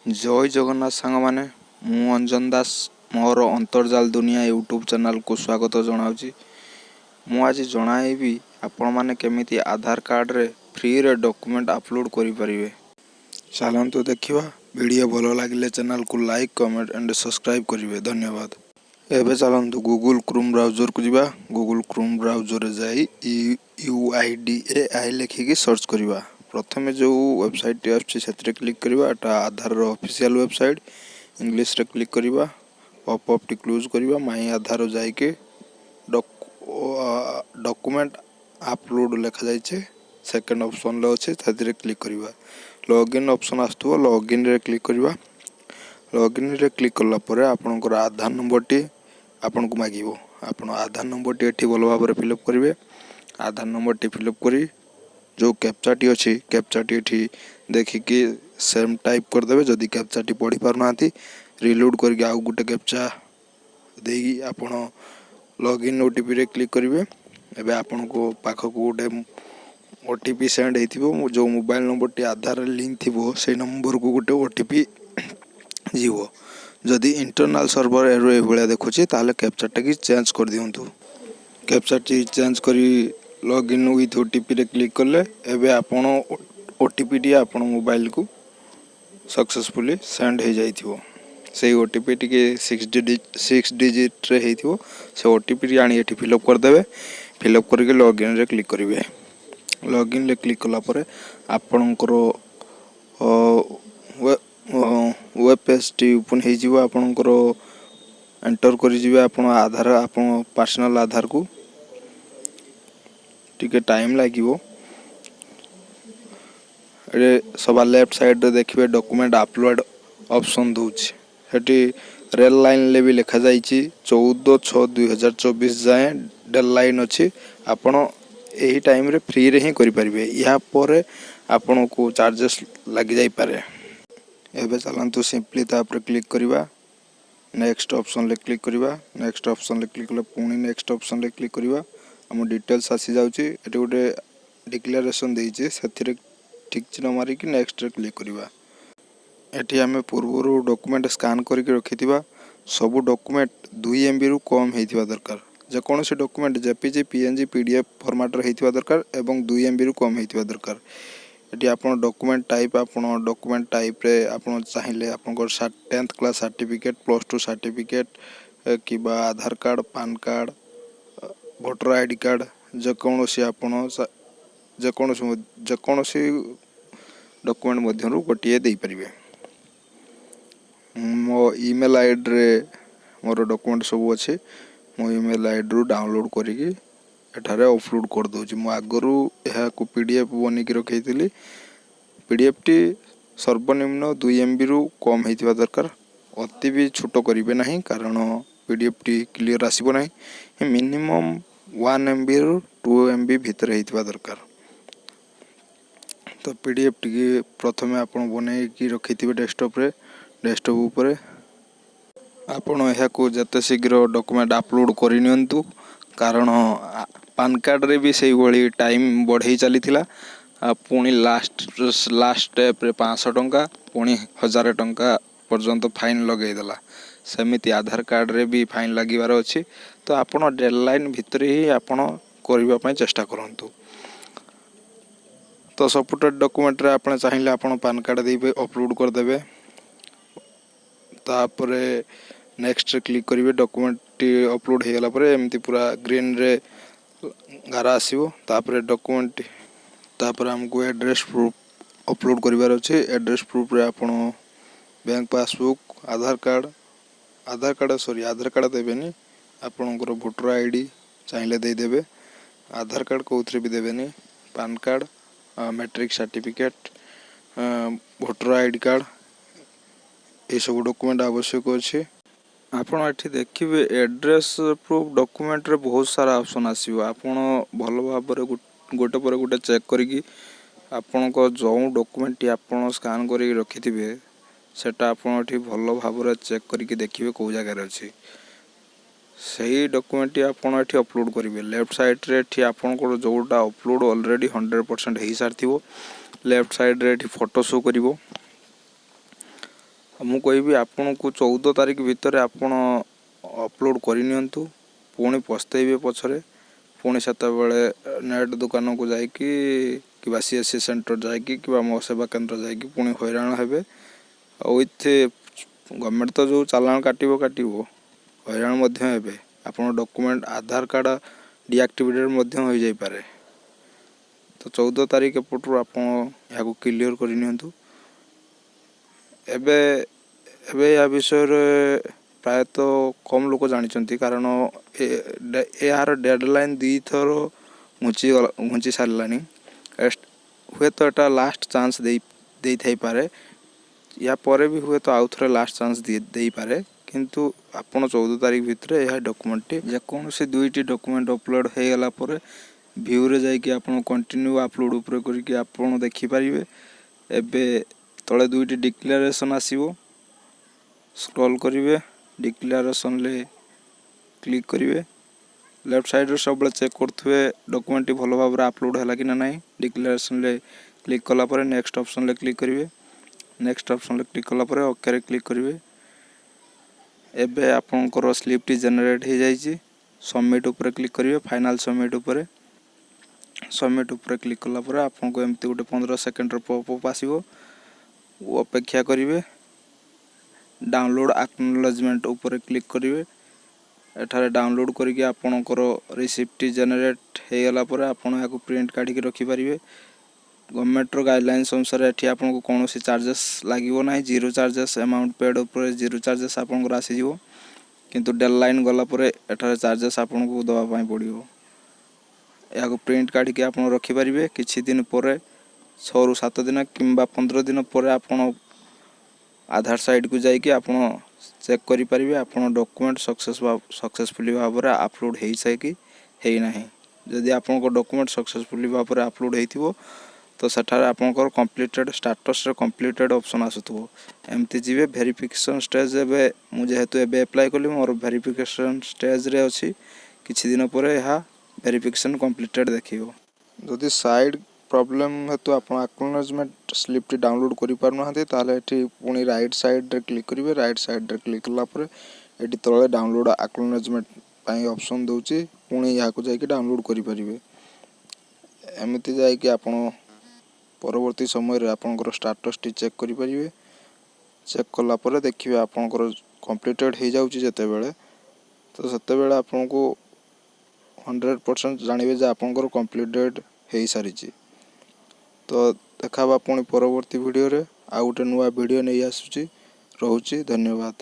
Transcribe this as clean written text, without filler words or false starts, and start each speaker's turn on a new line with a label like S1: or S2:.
S1: जय जगन्नाथ सांग माने मु अंजन दास मोर अंतर्जाल दुनिया यूट्यूब चैनल को स्वागत जनावि। मु आज जणाइबी आपण माने केमिति आधार कार्ड रे फ्री रे डॉक्यूमेंट अपलोड करि परिबे। चलंतु देखिबा। वीडियो भलो लागिले चैनल को लाइक कमेंट एंड सब्सक्राइब करिवे। धन्यवाद। एबे चलंतु गूगल क्रोम ब्राउजर को जिबा। गूगल क्रोम ब्राउजर रे जाई UIDAI लिखिकी सर्च करिबा। प्रथमे जो वेबसाइट आछि सेतरे क्लिक करिबा। एटा आधार रो ऑफिशियल वेबसाइट। इंग्लिश रे क्लिक करिबा। पॉपअप टी क्लोज करिबा। माई आधार जाई के डॉक्यूमेंट अपलोड लिखा जाय छे। सेकंड ऑप्शन ले अछि सेतरे क्लिक करिबा। लॉगिन ऑप्शन आस्तुवा। लॉगिन रे क्लिक करिबा। लॉगिन रे क्लिक करला परे आपनकर आधार नंबर टी आपन को मागिबो। आपन आधार नंबर टी एठी भलो भाबरे फिलअप करिवे। आधार नंबर टी फिलअप करी जो कैप्चा टी अछि कैप्चा टी एठी देखि कि सेम टाइप कर देबे। जदी कैप्चा टी पढी पार नांती रीलोड करके आउ गुटे कैप्चा देगी आपन लॉगिन ओटीपी रे क्लिक करिवे। एबे आपन को पाख को गुटे ओटीपी सेंड हेतिबो। जो मोबाइल नंबर टी आधार लिंक थिबो से नंबर को गुटे ओटीपी जीवो। जदी इंटरनल सर्वर एरो ए भलिया देखुची ताले कैप्चा टा की चेंज कर दियंतु। कैप्चा टी चेंज करी लॉगिन विथ ओटीपी रे क्लिक करले एबे आपण ओटीपी टी आपण मोबाइल को सक्सेसफुली सेंड हे जाइथिबो। से ओटीपी टी के 6 डिजिट रे हेतिबो। से ओटीपी टी आनी एठी फिलअप कर देबे। फिलअप करके लॉगिन रे क्लिक करिवे। लॉगिन रे क्लिक कला परे आपणकर वेब पेज टी ओपन हे जिवो। आपणकर एंटर करि जिवे आपण आधार आपण पर्सनल आधार को टिके टाइम लागिवो। रे सभा लेफ्ट साइड रे देखिबे डॉक्यूमेंट अपलोड ऑप्शन दोछ। हेटी रेल लाइन ले भी लिखा जाईची 14/6/2024 जाए डेडलाइन अछि। आपण एही टाइम रे फ्री रे ही करि परिबे। या परे आपण को चार्जेस लागि जाई पारे। एबे चलंतु सिंपली ता पर क्लिक करिबा। नेक्स्ट ऑप्शन ले क्लिक करिबा। नेक्स्ट ऑप्शन ले क्लिक कले पुनी नेक्स्ट ऑप्शन ले क्लिक करिबा। हम डिटेल्स आसी जाउची। एटी गोटे डिक्लेरेशन देइचे सेथिरे ठीक चिन्ह मारी कि नेक्स्ट रे क्लिक करिबा। एटी हमें पूर्वरु डॉक्यूमेंट स्कैन करके रखिथिबा। सब डॉक्यूमेंट 2 MB रु कम हेतिबा दरकार। जे कोनोसी document JPG PNG PDF format रे हेतिबा दरकार एवं 2 MB रु कम हेतिबा दरकार। एटी आपण डॉक्यूमेंट टाइप रे आपण चाहिले आपनकर 10th क्लास सर्टिफिकेट +2 सर्टिफिकेट किबा Aadhaar card PAN card voter ID card जे कोनोसी डॉक्यूमेंट मध्यरु गोटिए देई परिबे। मो ईमेल आईडी रे मोर डॉक्यूमेंट सब अछि। मो ईमेल आईडी रु डाउनलोड करिकि एठारे अपलोड कर दोछि। मो आगरु एहा को PDF बनि के रखैतिली। PDF टी सर्वनिम्न 2 MB रु कम हेतिबा दरकार। अति भी छोटो करिवे नाही कारण PDF टी क्लियर आसीबो नाही। मिनिमम 1 MB रु 2 MB भीतर हेतिबा दरकार। तो PDF टी प्रथमे आपण बनै कि रखिथिबे डेस्कटॉप रे। डेस्कटॉप ऊपर आपण एहा को जते शीघ्र डॉक्यूमेंट अपलोड करि नियंतु कारण पैन कार्ड रे भी सेही भली टाइम बढ़ै चलीथिला। पुणी लास्ट स्टेप रे 500 टंका पुणी 1000 टंका पर्यंत फाइन लगै देला। सेमिति आधार कार्ड रे भी फाइन लागिबार अछि। तो आपण डेडलाइन भितर ही आपण करिबा पय चेष्टा करंतु। तो सपोर्टेड डॉक्यूमेंट रे आपण चाहिले आपण पैन कार्ड देबे अपलोड कर देबे। तापरे नेक्स्ट रे क्लिक करिवे। डॉक्यूमेंट टी अपलोड हे गेला परे एमती पूरा ग्रीन रे गारा आसीबो। तापरे डॉक्यूमेंट तापर हमको एड्रेस प्रूफ अपलोड करिवार अछि। एड्रेस प्रूफ रे आपण बैंक पासबुक आधार कार्ड देबेनी। आपणकर वोटर आईडी चाहिए दे देबे। आधार कार्ड कोथरे भी देबेनी। Pan card matric certificate voter ID card ए सब डॉक्यूमेंट आवश्यक अछि। आपण एठी देखिबे एड्रेस प्रूफ डॉक्यूमेंट रे बहुत सारा ऑप्शन आसीबो। आपण भलो भाबरे गोटे पर गोटे चेक करिकि आपण को जो डॉक्यूमेंट टी आपण स्कैन करि रखिथिबे सेटा आपण एठी भलो भाबरे चेक करिकि देखिबे को जगह रे अछि। सही डॉक्यूमेंट टी आपण एठी अपलोड करिवे। लेफ्ट साइड रे एठी आपण को जोटा अपलोड ऑलरेडी 100% हेई सारथिबो। लेफ्ट साइड रे एठी फोटो शो करिवो। ମୁଁ କହିବି ଆପଣଙ୍କୁ 14 ତାରିଖ ଭିତରେ ଆପଣ ଅପଲୋଡ଼ କରିନିଅନ୍ତୁ, ପୁଣି ପସ୍ତେଇବେ ପଛରେ। ପୁଣି ସେତେବେଳେ ନେଟ୍ ଦୋକାନକୁ ଯାଇକି କିମ୍ବା CSC ସେଣ୍ଟର ଯାଇକି କିମ୍ବା ମୋ ସେବା କେନ୍ଦ୍ର ଯାଇକି ପୁଣି ହଇରାଣ ହେବେ। ଆଉ ଗଭର୍ଣ୍ଣମେଣ୍ଟ ତ ଯେଉଁ ଚାଲାଣ କାଟିବ ହଇରାଣ ମଧ୍ୟ ହେବେ। ଆପଣ ଡକୁମେଣ୍ଟ ଆଧାର କାର୍ଡ଼ ଡିଆକ୍ଟିଭେଟେଡ଼ ମଧ୍ୟ ହୋଇଯାଇପାରେ। ତ 14 ତାରିଖ ଏପଟରୁ ଆପଣ ଏହାକୁ କ୍ଲିଅର କରିନିଅନ୍ତୁ। ଏବେ ଏହା ବିଷୟରେ ପ୍ରାୟତଃ କମ୍ ଲୋକ ଜାଣିଛନ୍ତି, କାରଣ ଏହାର ଡେଡ଼ଲାଇନ୍ 2 ଥର ଘୁଞ୍ଚି ସାରିଲାଣି। ହୁଏତ ଏଟା ଲାଷ୍ଟ ଚାନ୍ସ ଦେଇଥାଇପାରେ, ୟା ପରେ ବି ହୁଏତ ଆଉ ଥରେ ଲାଷ୍ଟ ଚାନ୍ସ ଦେଇପାରେ। କିନ୍ତୁ ଆପଣ 14 ତାରିଖ ଭିତରେ ଏହା ଡକୁମେଣ୍ଟଟି ଯେକୌଣସି 2ଟି ଡକୁମେଣ୍ଟ ଅପଲୋଡ଼ ହୋଇଗଲା ପରେ ଭ୍ୟୁରେ ଯାଇକି ଆପଣ କଣ୍ଟିନ୍ୟୁ ଆପଲୋଡ଼ ଉପରେ କରିକି ଆପଣ ଦେଖିପାରିବେ। ଏବେ ତଳେ 2ଟି ଡିକ୍ଲାରେସନ୍ ଆସିବ, ସ୍କ୍ରଲ୍ କରିବେ, ଡିକ୍ଲାରେସନ୍ରେ କ୍ଲିକ୍ କରିବେ। ଲେଫ୍ଟ ସାଇଡ଼୍ରେ ସବୁବେଳେ ଚେକ୍ କରୁଥିବେ ଡକୁମେଣ୍ଟଟି ଭଲ ଭାବରେ ଆପଲୋଡ଼ ହେଲା କି ନା ନାହିଁ। ଡିକ୍ଲାରେସନ୍ରେ କ୍ଲିକ୍ କଲା ପରେ ନେକ୍ସଟ ଅପସନ୍ରେ କ୍ଲିକ୍ କରିବେ। ନେକ୍ସଟ ଅପସନ୍ରେ କ୍ଲିକ୍ କଲା ପରେ ଓକେରେ କ୍ଲିକ୍ କରିବେ। ଏବେ ଆପଣଙ୍କର ସ୍ଲିପ୍ଟି ଜେନେରେଟ୍ ହୋଇଯାଇଛି। ସବମିଟ୍ ଉପରେ କ୍ଲିକ୍ କରିବେ, ଫାଇନାଲ୍ ସବମିଟ୍ ଉପରେ। ସବମିଟ୍ ଉପରେ କ୍ଲିକ୍ କଲା ପରେ ଆପଣଙ୍କୁ ଏମିତି ଗୋଟେ 15 ସେକେଣ୍ଡର ପପ୍ ଆସିବ। ଅପେକ୍ଷା କରିବେ। ଡାଉନଲୋଡ଼ ଆକ୍ନୋଲେଜମେଣ୍ଟ ଉପରେ କ୍ଲିକ୍ କରିବେ। ଏଠାରେ ଡାଉନଲୋଡ଼ କରିକି ଆପଣଙ୍କର ରିସିପ୍ଟଟି ଜେନେରେଟ୍ ହୋଇଗଲା ପରେ ଆପଣ ଏହାକୁ ପ୍ରିଣ୍ଟ କାଢ଼ିକି ରଖିପାରିବେ। ଗଭର୍ଣ୍ଣମେଣ୍ଟର ଗାଇଡ଼ଲାଇନ୍ସ ଅନୁସାରେ ଏଠି ଆପଣଙ୍କୁ କୌଣସି ଚାର୍ଜେସ୍ ଲାଗିବ ନାହିଁ। 0 ଚାର୍ଜେସ୍, ଆମାଉଣ୍ଟ ପେଡ଼୍ ଉପରେ 0 ଚାର୍ଜେସ୍ ଆପଣଙ୍କର ଆସିଯିବ। କିନ୍ତୁ ଡେଡ଼ଲାଇନ୍ ଗଲା ପରେ ଏଠାରେ ଚାର୍ଜେସ୍ ଆପଣଙ୍କୁ ଦେବା ପାଇଁ ପଡ଼ିବ। ଏହାକୁ ପ୍ରିଣ୍ଟ କାଢ଼ିକି ଆପଣ ରଖିପାରିବେ। କିଛି ଦିନ ପରେ 6ରୁ 7 ଦିନ କିମ୍ବା 15 ଦିନ ପରେ ଆପଣ ଆଧାର ସାଇଟ୍କୁ ଯାଇକି ଆପଣ ଚେକ୍ କରିପାରିବେ ଆପଣ ଡକୁମେଣ୍ଟ ସକ୍ସେସଫୁଲି ଭାବରେ ଆପଲୋଡ଼ ହୋଇଛି କି ହୋଇନାହିଁ। ଯଦି ଆପଣଙ୍କ ଡକୁମେଣ୍ଟ ସକ୍ସେସଫୁଲି ଭାବରେ ଆପଲୋଡ଼ ହୋଇଥିବ ତ ସେଠାରେ ଆପଣଙ୍କର କମ୍ପ୍ଲିଟେଡ଼ ଷ୍ଟାଟସରେ କମ୍ପ୍ଲିଟେଡ଼ ଅପସନ୍ ଆସୁଥିବ। ଏମିତି ଯିବେ ଭେରିଫିକେସନ୍ ଷ୍ଟେଜ୍। ଏବେ ମୁଁ ଯେହେତୁ ଏବେ ଆପ୍ଲାଏ କଲି, ମୋର ଭେରିଫିକେସନ୍ ଷ୍ଟେଜ୍ରେ ଅଛି। କିଛି ଦିନ ପରେ ଏହା ଭେରିଫିକେସନ୍ କମ୍ପ୍ଲିଟେଡ଼ ଦେଖିବ। ଯଦି ସାଇଡ୍ ପ୍ରୋବ୍ଲେମ୍ ହେତୁ ଆପଣ ଆକ୍ନୋଲେଜମେଣ୍ଟ ସ୍ଲିପ୍ଟି ଡାଉନଲୋଡ଼ କରିପାରୁନାହାନ୍ତି, ତାହେଲେ ଏଠି ପୁଣି ରାଇଟ୍ ସାଇଡ଼୍ରେ କ୍ଲିକ୍ କରିବେ। ରାଇଟ୍ ସାଇଡ଼୍ରେ କ୍ଲିକ୍ କଲା ପରେ ଏଠି ତଳେ ଡାଉନଲୋଡ଼ ଆକ୍ନୋଲେଜମେଣ୍ଟ ପାଇଁ ଅପସନ୍ ଦେଉଛି, ପୁଣି ଏହାକୁ ଯାଇକି ଡାଉନଲୋଡ଼ କରିପାରିବେ। ଏମିତି ଯାଇକି ଆପଣ ପରବର୍ତ୍ତୀ ସମୟରେ ଆପଣଙ୍କର ଷ୍ଟାଟସ୍ଟି ଚେକ୍ କରିପାରିବେ। ଚେକ୍ କଲା ପରେ ଦେଖିବେ ଆପଣଙ୍କର କମ୍ପ୍ଲିଟେଡ଼ ହୋଇଯାଉଛି ଯେତେବେଳେ, ତ ସେତେବେଳେ ଆପଣଙ୍କୁ 100% ଜାଣିବେ ଯେ ଆପଣଙ୍କର କମ୍ପ୍ଲିଟେଡ଼ ହୋଇସାରିଛି। ତ ଦେଖା ହେବା ପୁଣି ପରବର୍ତ୍ତୀ ଭିଡ଼ିଓରେ। ଆଉ ଗୋଟେ ନୂଆ ଭିଡ଼ିଓ ନେଇ ଆସୁଛି। ରହୁଛି, ଧନ୍ୟବାଦ।